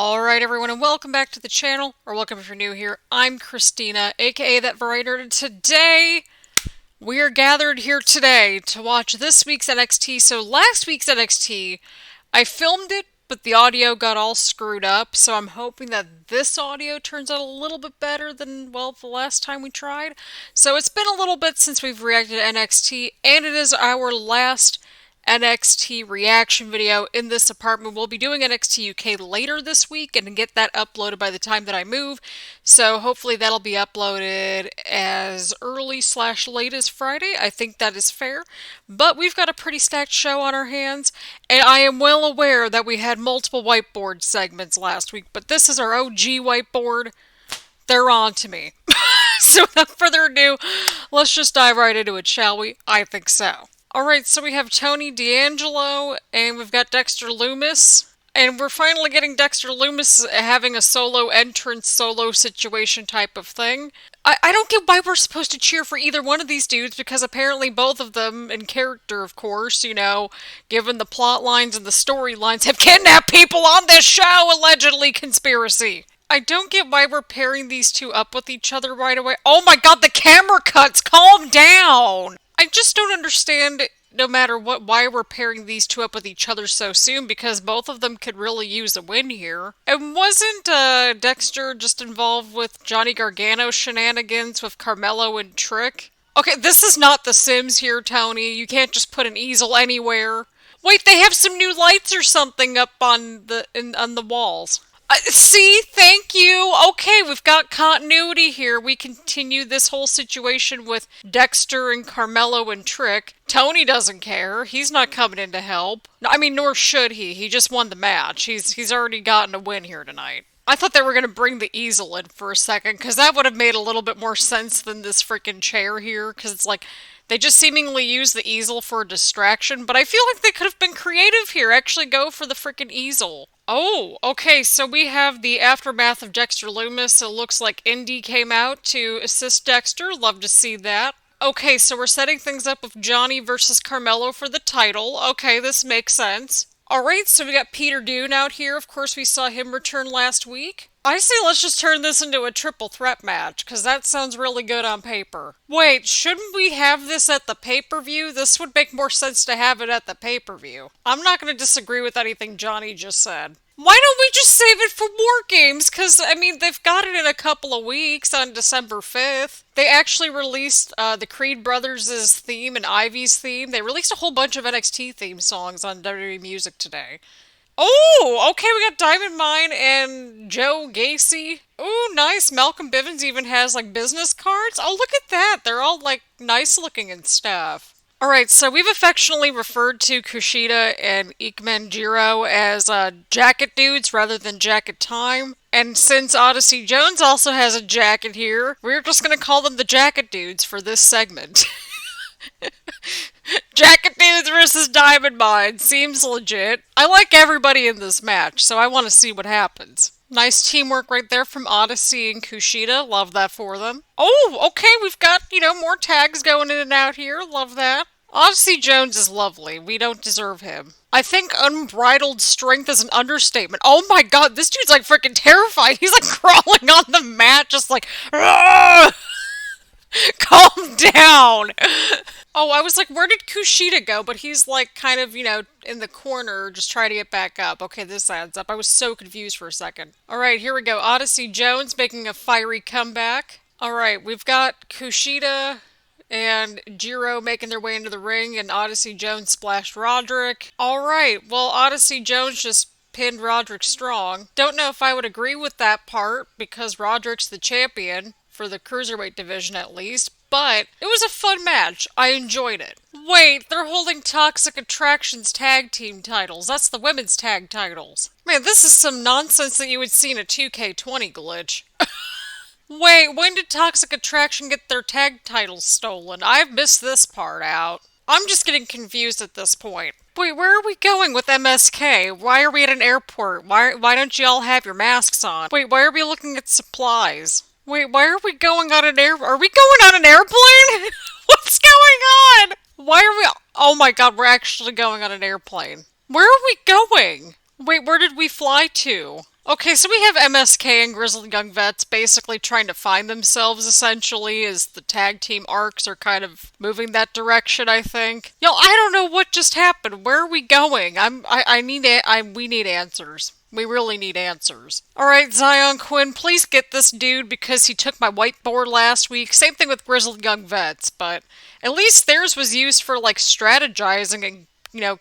Alright everyone, and welcome back to the channel, or welcome if you're new here. I'm Christina, aka That Variety, and today we are gathered here today to watch this week's NXT. So last week's NXT, I filmed it, but the audio got all screwed up, so I'm hoping that this audio turns out a little bit better than, well, the last time we tried. So it's been a little bit since we've reacted to NXT, and it is our last NXT reaction video in this apartment. We'll be doing NXT UK later this week and get that uploaded by the time that I move. So hopefully that'll be uploaded as early/late as Friday. I think that is fair. But we've got a pretty stacked show on our hands, and I am well aware that we had multiple whiteboard segments last week, but this is our OG whiteboard. They're on to me. So without further ado, let's just dive right into it, shall we? I think so. Alright, so we have Tony D'Angelo, and we've got Dexter Lumis, and we're finally getting Dexter Lumis having a solo entrance, solo situation type of thing. I don't get why we're supposed to cheer for either one of these dudes, because apparently both of them, in character of course, you know, given the plot lines and the storylines, have kidnapped people on this show, allegedly conspiracy. I don't get why we're pairing these two up with each other right away. Oh my god, the camera cuts! Calm down! I just don't understand, no matter what, why we're pairing these two up with each other so soon, because both of them could really use a win here. And wasn't Dexter just involved with Johnny Gargano shenanigans with Carmelo and Trick? Okay, this is not The Sims here, Tony. You can't just put an easel anywhere. Wait, they have some new lights or something up on the walls. See, thank you. Okay, we've got continuity here. We continue this whole situation with Dexter and Carmelo and Trick. Tony doesn't care. He's not coming in to help. I mean, nor should he. He just won the match. He's already gotten a win here tonight. I thought they were going to bring the easel in for a second, because that would have made a little bit more sense than this freaking chair here, because it's like, they just seemingly use the easel for a distraction, but I feel like they could have been creative here. Actually go for the freaking easel. Oh, okay, so we have the aftermath of Dexter Lumis. It looks like Indy came out to assist Dexter. Love to see that. Okay, so we're setting things up with Johnny versus Carmelo for the title. Okay, this makes sense. Alright, so we got Peter Dune out here. Of course, we saw him return last week. I say let's just turn this into a triple threat match, because that sounds really good on paper. Wait, shouldn't we have this at the pay-per-view? This would make more sense to have it at the pay-per-view. I'm not going to disagree with anything Johnny just said. Why don't we just save it for WarGames? Because, I mean, they've got it in a couple of weeks on December 5th. They actually released the Creed Brothers' theme and Ivy's theme. They released a whole bunch of NXT theme songs on WWE Music today. Oh, okay, we got Diamond Mine and Joe Gacy. Ooh, nice. Malcolm Bivens even has, like, business cards. Oh, look at that. They're all, like, nice looking and stuff. Alright, so we've affectionately referred to Kushida and Ikemen Jiro as jacket dudes rather than jacket time. And since Odyssey Jones also has a jacket here, we're just gonna call them the jacket dudes for this segment. Jacket dudes versus Diamond Mine. Seems legit. I like everybody in this match, so I want to see what happens. Nice teamwork right there from Odyssey and Kushida. Love that for them. Oh, okay, we've got, you know, more tags going in and out here. Love that. Odyssey Jones is lovely. We don't deserve him. I think unbridled strength is an understatement. Oh my god, this dude's like freaking terrifying. He's like crawling on the mat, just like, Argh! Calm down. Oh, I was like, where did Kushida go? But he's like kind of, you know, in the corner, just trying to get back up. Okay, this adds up. I was so confused for a second. Alright, here we go. Odyssey Jones making a fiery comeback. Alright, we've got Kushida and Jiro making their way into the ring, and Odyssey Jones splashed Roderick. Alright, well, Odyssey Jones just pinned Roderick strong. Don't know if I would agree with that part, because Roderick's the champion, for the Cruiserweight division at least, but it was a fun match. I enjoyed it. Wait, they're holding Toxic Attraction's tag team titles. That's the women's tag titles. Man, this is some nonsense that you would see in a 2K20 glitch. Wait, when did Toxic Attraction get their tag titles stolen? I've missed this part out. I'm just getting confused at this point. Wait, where are we going with MSK? Why are we at an airport? Why don't you all have your masks on? Wait, why are we looking at supplies? Wait, why are we going on an Are we going on an airplane? What's going on? Why are we... Oh my god, we're actually going on an airplane. Where are we going? Wait, where did we fly to? Okay, so we have MSK and Grizzled Young Vets basically trying to find themselves, essentially, as the tag team arcs are kind of moving that direction, I think. Yo, I don't know what just happened. Where are we going? We need answers. We really need answers. Alright, Xyon Quinn, please get this dude because he took my whiteboard last week. Same thing with Grizzled Young Vets, but at least theirs was used for, like, strategizing and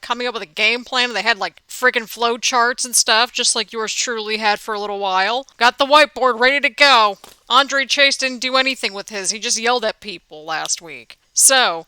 coming up with a game plan. They had like friggin' flow charts and stuff, just like yours truly had for a little while. Got the whiteboard ready to go. Andre Chase didn't do anything with his. He just yelled at people last week. So,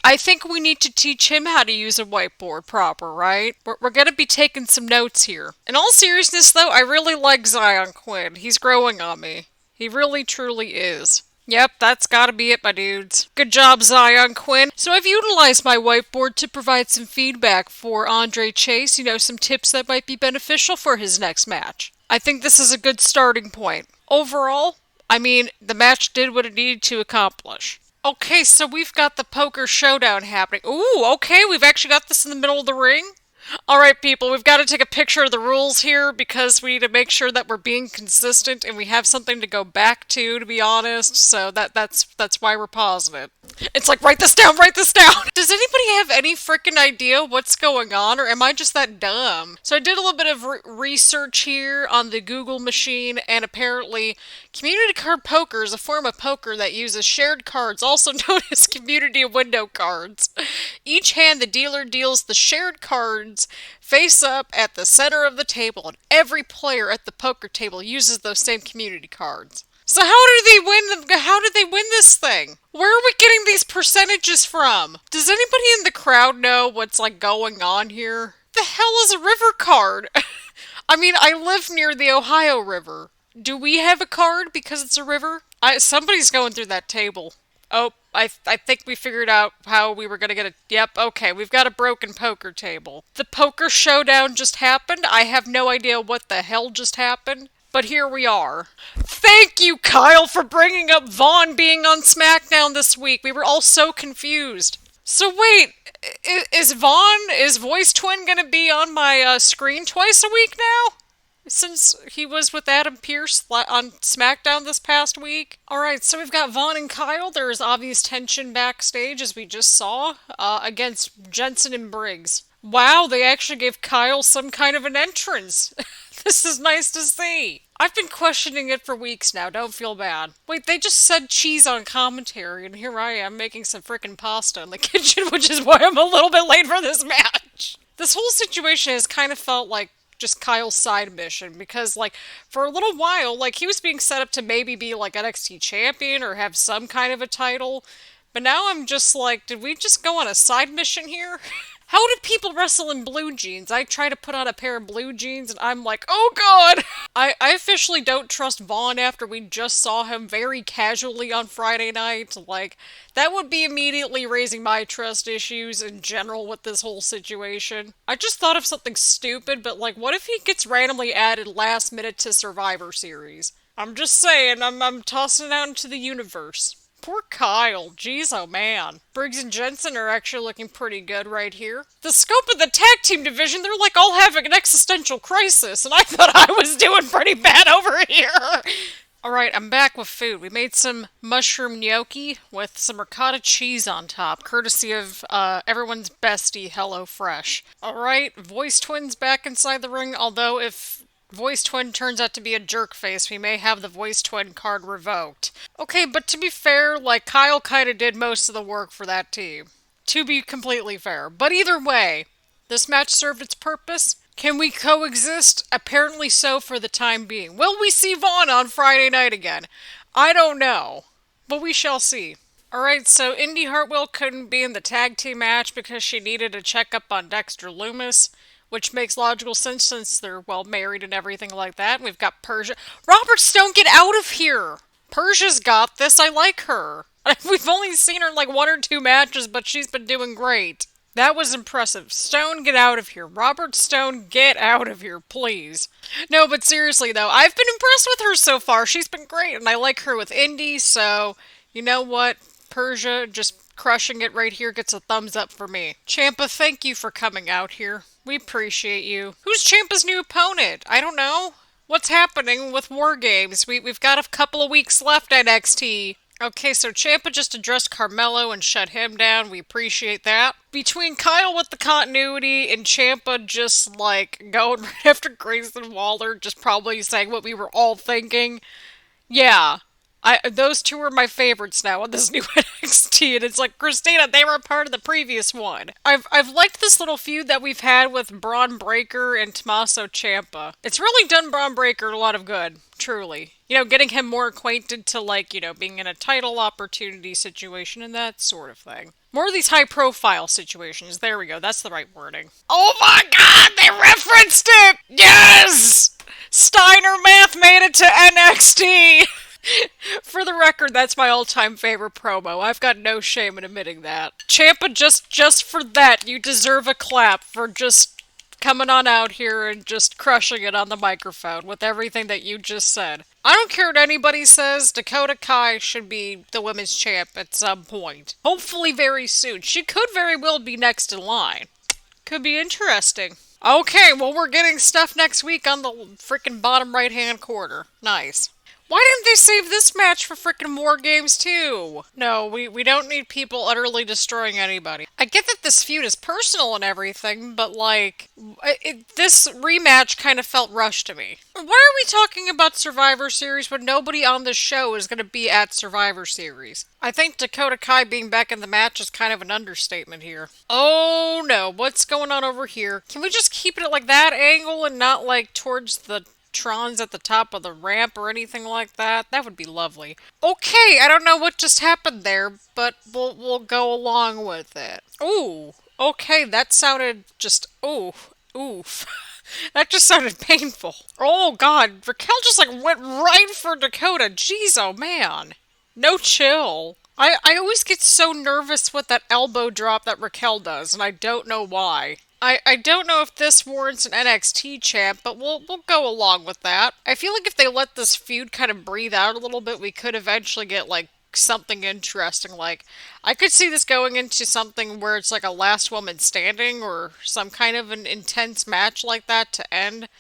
I think we need to teach him how to use a whiteboard proper, right? We're gonna be taking some notes here. In all seriousness, though, I really like Xyon Quinn. He's growing on me. He really, truly is. Yep, that's gotta be it, my dudes. Good job, Xyon Quinn. So I've utilized my whiteboard to provide some feedback for Andre Chase, some tips that might be beneficial for his next match. I think this is a good starting point. Overall, the match did what it needed to accomplish. Okay, so we've got the poker showdown happening. Ooh, okay, we've actually got this in the middle of the ring. Alright, people, we've got to take a picture of the rules here because we need to make sure that we're being consistent and we have something to go back to be honest. So that's why we're pausing it. It's like, write this down, write this down! Does anybody have any freaking idea what's going on, or am I just that dumb? So I did a little bit of research here on the Google machine, and apparently community card poker is a form of poker that uses shared cards, also known as community window cards. Each hand, the dealer deals the shared cards face up at the center of the table, and every player at the poker table uses those same community cards. So how did they win this thing? Where are we getting these percentages from? Does anybody in the crowd know what's going on here? The hell is a river card? I live near the Ohio River. Do we have a card because it's a river? Somebody's going through that table. Oh, I think we figured out how we were going to get it. Yep, okay, we've got a broken poker table. The poker showdown just happened. I have no idea what the hell just happened, but here we are. Thank you, Kyle, for bringing up Vaughn being on Smackdown this week. We were all so confused. So wait, is Voice Twin going to be on my screen twice a week now? Since he was with Adam Pearce on SmackDown this past week. Alright, so we've got Vaughn and Kyle. There is obvious tension backstage, as we just saw, against Jenson and Briggs. Wow, they actually gave Kyle some kind of an entrance. This is nice to see. I've been questioning it for weeks now, don't feel bad. Wait, they just said cheese on commentary, and here I am making some frickin' pasta in the kitchen, which is why I'm a little bit late for this match. This whole situation has kind of felt like just Kyle's side mission, because for a little while he was being set up to maybe be NXT champion or have some kind of a title, but now I'm just did we just go on a side mission here? How do people wrestle in blue jeans? I try to put on a pair of blue jeans and I'm like, oh god! I officially don't trust Vaughn after we just saw him very casually on Friday night. That would be immediately raising my trust issues in general with this whole situation. I just thought of something stupid, but what if he gets randomly added last minute to Survivor Series? I'm just saying, I'm tossing it out into the universe. Poor Kyle. Jeez, oh man. Briggs and Jenson are actually looking pretty good right here. The scope of the tag team division, they're all having an existential crisis, and I thought I was doing pretty bad over here. Alright, I'm back with food. We made some mushroom gnocchi with some ricotta cheese on top, courtesy of everyone's bestie, HelloFresh. Alright, Voice Twin's back inside the ring, although if Voice Twin turns out to be a jerkface, we may have the Voice Twin card revoked. Okay, but to be fair, Kyle kinda did most of the work for that team. To be completely fair. But either way, this match served its purpose. Can we coexist? Apparently so for the time being. Will we see Vaughn on Friday night again? I don't know. But we shall see. Alright, so Indy Hartwell couldn't be in the tag team match because she needed a checkup on Dexter Lumis, which makes logical sense since they're, married and everything like that. We've got Persia. Robert Stone, get out of here! Persia's got this. I like her. We've only seen her in 1 or 2 matches, but she's been doing great. That was impressive. Stone, get out of here. Robert Stone, get out of here, please. No, but seriously, though, I've been impressed with her so far. She's been great, and I like her with Indy, so you know what? Persia just crushing it right here gets a thumbs up for me. Ciampa, thank you for coming out here. We appreciate you. Who's Ciampa's new opponent? I don't know. What's happening with WarGames? We've got a couple of weeks left at NXT. Okay, so Ciampa just addressed Carmelo and shut him down. We appreciate that. Between Kyle with the continuity and Ciampa just like going right after Grayson Waller, just probably saying what we were all thinking. Yeah. Those two are my favorites now on this new NXT, and it's like, Christina, they were a part of the previous one. I've liked this little feud that we've had with Bron Breakker and Tommaso Ciampa. It's really done Bron Breakker a lot of good, truly. You know, getting him more acquainted to, like, you know, being in a title opportunity situation and that sort of thing. More of these high-profile situations. There we go, that's the right wording. Oh my god, they referenced it! Yes! Steiner Math made it to NXT! For the record, that's my all-time favorite promo. I've got no shame in admitting that. Ciampa, just for that, you deserve a clap for just coming on out here and just crushing it on the microphone with everything that you just said. I don't care what anybody says, Dakota Kai should be the women's champ at some point. Hopefully very soon. She could very well be next in line. Could be interesting. Okay, well, we're getting stuff next week on the freaking bottom right-hand corner. Nice. Why didn't they save this match for frickin' WarGames too? No, we don't need people utterly destroying anybody. I get that this feud is personal and everything, but like, this rematch kind of felt rushed to me. Why are we talking about Survivor Series when nobody on this show is going to be at Survivor Series? I think Dakota Kai being back in the match is kind of an understatement here. Oh no, what's going on over here? Can we just keep it at like that angle and not like towards the Trons at the top of the ramp or anything like that? That would be lovely. Okay, I don't know what just happened there, but we'll go along with it. Ooh, okay, that sounded just oof. That just sounded painful. Oh god, Raquel just like went right for Dakota. Jeez, oh man. No chill. I always get so nervous with that elbow drop that Raquel does, and I don't know why. I don't know if this warrants an NXT champ, but we'll go along with that. I feel like if they let this feud kind of breathe out a little bit, we could eventually get, like, something interesting. Like, I could see this going into something where it's like a last woman standing or some kind of an intense match like that to end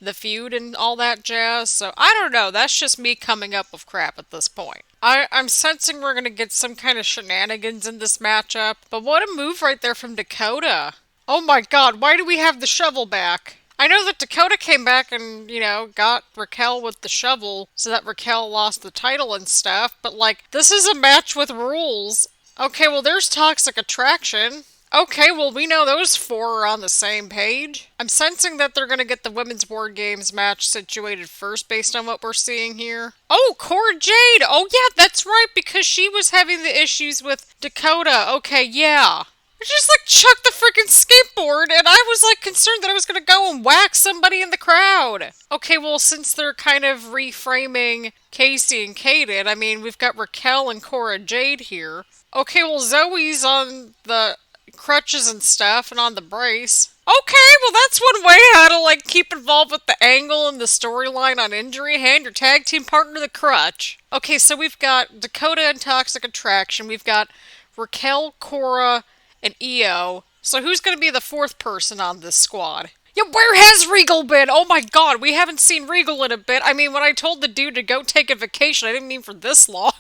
the feud and all that jazz. So, I don't know. That's just me coming up with crap at this point. I'm sensing we're going to get some kind of shenanigans in this matchup. But what a move right there from Dakota. Oh my god, why do we have the shovel back? I know that Dakota came back and, you know, got Raquel with the shovel so that Raquel lost the title and stuff, but like, this is a match with rules. Okay, well there's Toxic Attraction. Okay, well we know those four are on the same page. I'm sensing that they're gonna get the Women's WarGames match situated first based on what we're seeing here. Oh, Cora Jade! Oh yeah, that's right, because she was having the issues with Dakota. Okay, yeah. I just like chucked the freaking skateboard and I was like concerned that I was gonna go and whack somebody in the crowd. Okay, well since they're kind of reframing Casey and Kaden, I mean we've got Raquel and Cora Jade here. Okay, well Zoe's on the crutches and stuff and on the brace. Okay, well that's one way how to like keep involved with the angle and the storyline on injury. Hand your tag team partner the crutch. Okay, so we've got Dakota and Toxic Attraction. We've got Raquel, Cora, and EO. So who's going to be the fourth person on this squad? Yeah, where has Regal been? Oh my god, we haven't seen Regal in a bit. I mean, when I told the dude to go take a vacation, I didn't mean for this long.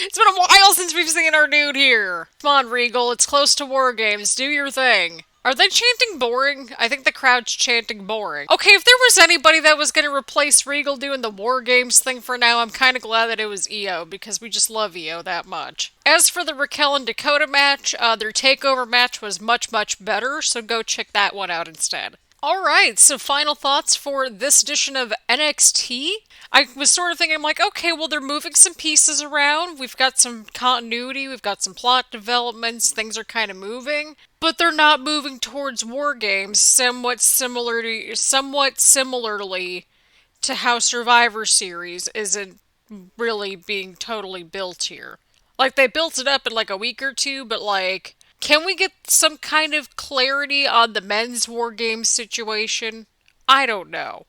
It's been a while since we've seen our dude here. Come on, Regal, it's close to WarGames. Do your thing. Are they chanting boring? I think the crowd's chanting boring. Okay, if there was anybody that was going to replace Regal doing the WarGames thing for now, I'm kind of glad that it was EO, because we just love EO that much. As for the Raquel and Dakota match, their takeover match was much, much better, so go check that one out instead. Alright, so final thoughts for this edition of NXT? I was sort of thinking, I'm like, okay, well, they're moving some pieces around. We've got some continuity. We've got some plot developments. Things are kind of moving. But they're not moving towards WarGames somewhat similarly to how Survivor Series isn't really being totally built here. Like, they built it up in like a week or two, but like, can we get some kind of clarity on the men's WarGames situation? I don't know.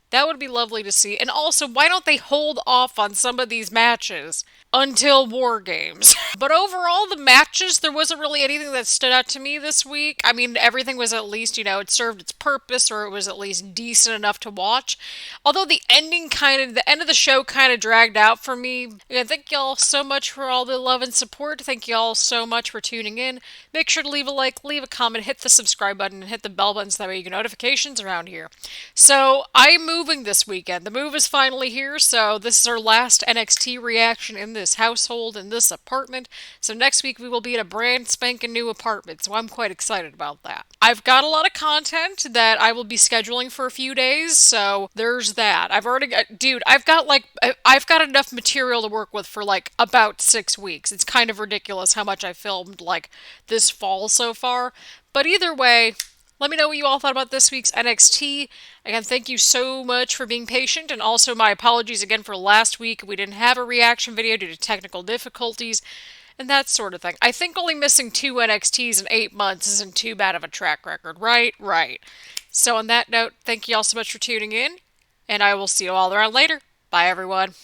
That would be lovely to see. And also, why don't they hold off on some of these matches until WarGames? But overall, the matches, there wasn't really anything that stood out to me this week. I mean, everything was at least, it served its purpose, or it was at least decent enough to watch. Although the end of the show kind of dragged out for me. Again, thank y'all so much for all the love and support. Thank y'all so much for tuning in. Make sure to leave a like, leave a comment, hit the subscribe button, and hit the bell button so that way you get notifications around here. So, I'm moving this weekend. The move is finally here, so this is our last NXT reaction in this household, in this apartment. So next week we will be in a brand spanking new apartment, so I'm quite excited about that. I've got a lot of content that I will be scheduling for a few days, so there's that. I've got enough material to work with for like about 6 weeks. It's kind of ridiculous how much I filmed like this fall so far. But either way, let me know what you all thought about this week's NXT. Again, thank you so much for being patient, and also my apologies again for last week. We didn't have a reaction video due to technical difficulties and that sort of thing. I think only missing 2 NXTs in 8 months isn't too bad of a track record, right? Right. So on that note, thank you all so much for tuning in, and I will see you all around later. Bye, everyone.